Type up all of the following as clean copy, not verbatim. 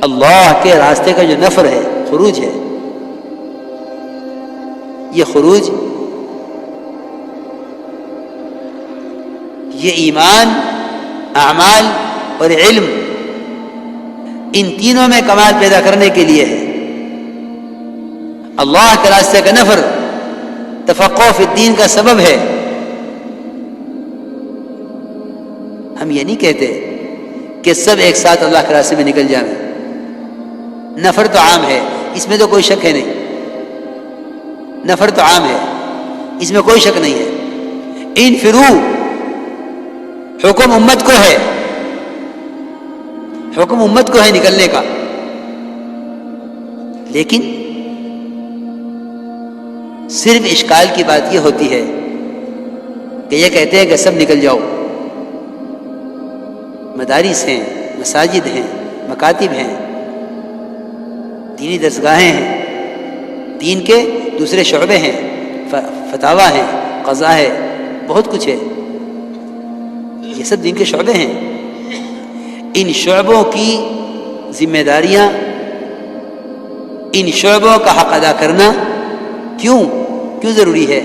اللہ کے راستے کا جو نفر ہے، خروج ہے، یہ خروج، یہ ایمان، اعمال اور علم، ان تینوں میں کمال پیدا کرنے کے لیے ہے۔ اللہ کے راستے کا نفر تفقہ فی الدین کا سبب ہے۔ ہم یہ نہیں کہتے کہ سب ایک ساتھ اللہ کے راستے میں نکل جائیں، نفر تو عام ہے، اس میں تو کوئی شک ہے نہیں، نفر تو عام ہے، اس میں کوئی شک نہیں ہے۔ انفرو، حکم امت کو ہے، حکم امت کو ہے نکلنے کا، لیکن صرف اشکال کی بات یہ ہوتی ہے کہ یہ کہتے ہیں کہ سب نکل جاؤ، مدارس ہیں، مساجد ہیں، مکاتب ہیں، دینی درسگاہیں ہیں، دین کے دوسرے شعبے ہیں، فتاوی ہیں، قضا ہے، بہت کچھ ہے، یہ سب دین کے شعبے ہیں۔ ان شعبوں کی ذمہ داریاں، ان شعبوں کا حق ادا کرنا کیوں ضروری ہے؟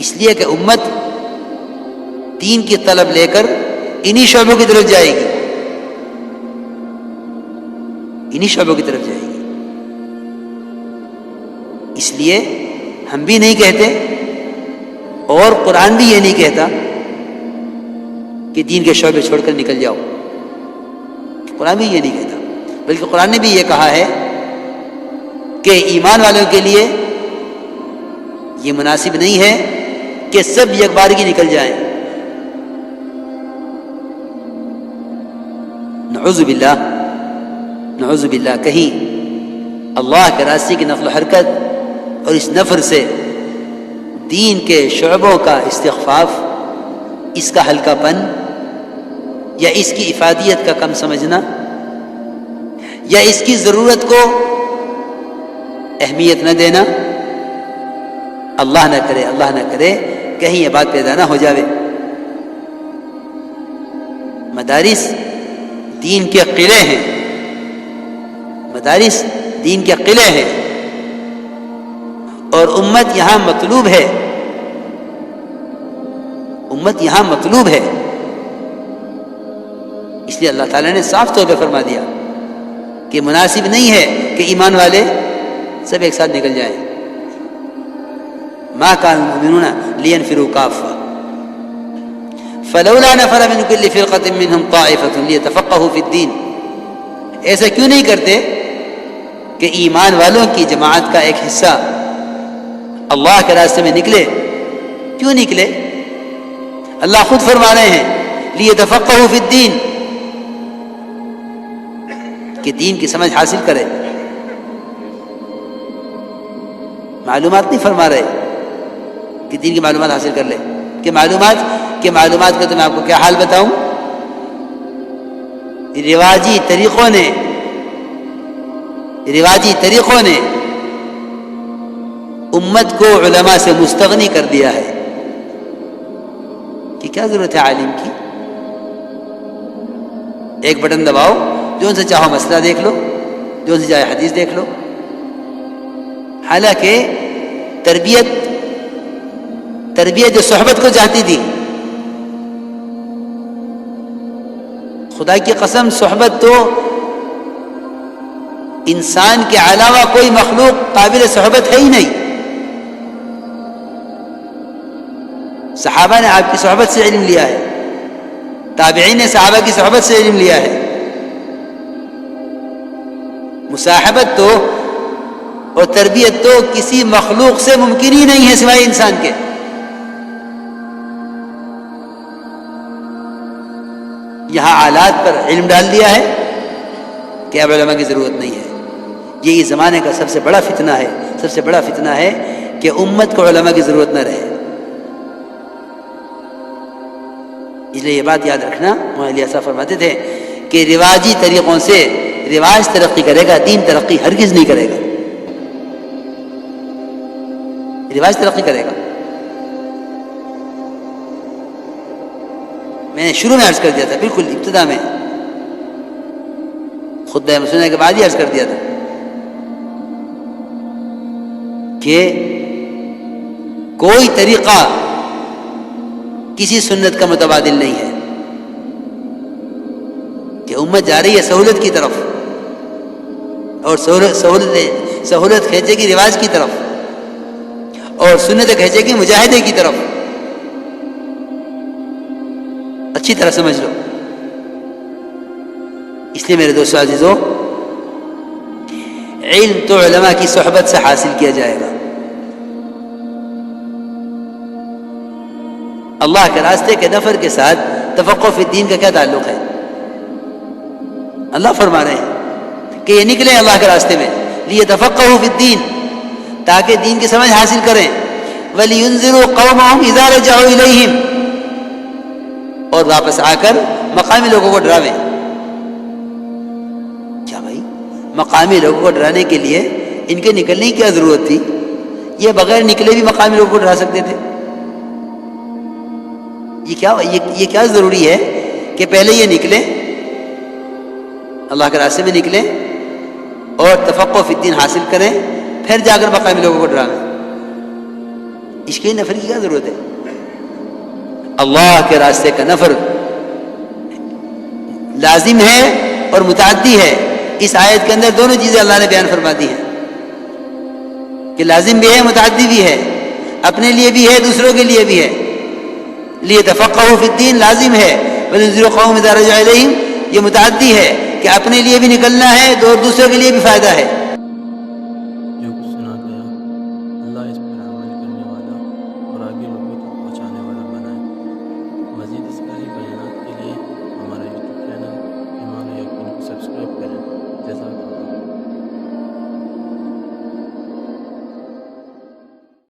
اس لیے کہ امت دین کی طلب لے کر انہی شعبوں کی طرف جائے گی، انہی شعبوں کی طرف جائے گی۔ اس لیے ہم بھی نہیں کہتے اور قرآن بھی یہ نہیں کہتا کہ دین کے شعبے چھوڑ کر نکل جاؤ، قرآن بھی یہ نہیں کہتا، بلکہ قرآن نے بھی یہ کہا ہے کہ ایمان والوں کے لیے یہ مناسب نہیں ہے کہ سب یکبارگی نکل جائیں۔ نعوذ باللہ، نعوذ باللہ، کہیں اللہ کے راستے کی نقل و حرکت اور اس نفر سے دین کے شعبوں کا استخفاف، اس کا ہلکا پن یا اس کی افادیت کا کم سمجھنا یا اس کی ضرورت کو اہمیت نہ دینا، اللہ نہ کرے، اللہ نہ کرے کہیں یہ بات پیدا نہ ہو جاوے۔ مدارس دین کے قلعے ہیں، مدارس دین کے قلعے ہیں، اور امت یہاں مطلوب ہے، امت یہاں مطلوب ہے۔ اس لیے اللہ تعالیٰ نے صاف طور پہ فرما دیا کہ مناسب نہیں ہے کہ ایمان والے سب ایک ساتھ نکل جائیں۔ ما كان المؤمنون لينفروا كافة فلولا نفر من كل فرقة منهم طائفة ليتفقهوا في الدين۔ ایسا کیوں نہیں کرتے کہ ایمان والوں کی جماعت کا ایک حصہ اللہ کے راستے میں نکلے؟ کیوں نکلے؟ اللہ خود فرما رہے ہیں ليتفقهوا في الدين، کہ دین کی سمجھ حاصل کرے۔ معلومات نہیں فرما رہے کہ دین کی معلومات حاصل کر لے، کہ معلومات کا تو میں آپ کو کیا حال بتاؤں، رواجی طریقوں نے امت کو علماء سے مستغنی کر دیا ہے، کہ کیا ضرورت ہے عالم کی؟ ایک بٹن دباؤ، جو سے چاہو مسئلہ دیکھ لو، جو سے چاہے حدیث دیکھ لو۔ حالانکہ تربیت جو صحبت کو چاہتی تھی، خدا کی قسم صحبت تو انسان کے علاوہ کوئی مخلوق قابل صحبت ہے ہی نہیں۔ صحابہ نے آپ کی صحبت سے علم لیا ہے، تابعین نے صحابہ کی صحبت سے علم لیا ہے۔ مصاحبت تو اور تربیت تو کسی مخلوق سے ممکن ہی نہیں ہے سوائے انسان کے۔ یہاں آلات پر علم ڈال دیا ہے کہ اب علماء کی ضرورت نہیں ہے۔ یہ اس زمانے کا سب سے بڑا فتنہ ہے، سب سے بڑا فتنہ ہے کہ امت کو علماء کی ضرورت نہ رہے۔ اس لیے یہ بات یاد رکھنا، مولانا علی صاحب فرماتے تھے کہ رواجی طریقوں سے رواج ترقی کرے گا، دین ترقی ہرگز نہیں کرے گا۔ رواج ترقی کرے گا۔ میں نے شروع میں عرض کر دیا تھا، بالکل ابتدا میں، خطبہ مسنہ کے بعد ہی عرض کر دیا تھا کہ کوئی طریقہ کسی سنت کا متبادل نہیں ہے، کہ امت جا رہی ہے سہولت کی طرف اور سہولت کھینچے گی رواج کی طرف اور سنت کھینچے گی مجاہدے کی طرف. اچھی طرح سمجھ لو. اس لیے میرے دوستو عزیزو، علم تو علماء کی صحبت سے حاصل کیا جائے گا. اللہ کے راستے کے نفر کے ساتھ تفقہ فی الدین کا کیا تعلق ہے؟ اللہ فرما رہے ہیں کہ یہ نکلیں اللہ کے راستے میں لیتفقہوا فی الدین، تاکہ دین کی سمجھ حاصل کریں. وَلِيُنذِرُوا قَوْمَهُمْ إِذَا رَجَعُوا إِلَيْهِمْ، اور واپس آ کر مقامی لوگوں کو ڈراویں. کیا بھائی، مقامی لوگوں کو ڈرانے کے لیے ان کے نکلنے کی کیا ضرورت تھی؟ یہ بغیر نکلے بھی مقامی لوگوں کو ڈرا سکتے تھے. یہ کیا ضروری ہے کہ پہلے یہ نکلیں، اللہ کے راستے میں نکلیں اور تفقہ فی الدین حاصل کریں، پھر جا کر مقامی لوگوں کو ڈراویں؟ اس کے نفر کی کیا ضرورت ہے؟ اللہ کے راستے کا نفر لازم ہے اور متعدی ہے. اس آیت کے اندر دونوں چیزیں اللہ نے بیان فرما دی ہیں کہ لازم بھی ہے، متعدی بھی ہے، اپنے لیے بھی ہے، دوسروں کے لیے بھی ہے. لیتفقہوا فی الدین لازم ہے، وَلِيُنذِرُوا قَوْمَهُمْ إِذَا رَجَعُوا إِلَيْهِمْ یہ متعدی ہے کہ اپنے لیے بھی نکلنا ہے اور دوسروں کے لیے بھی فائدہ ہے.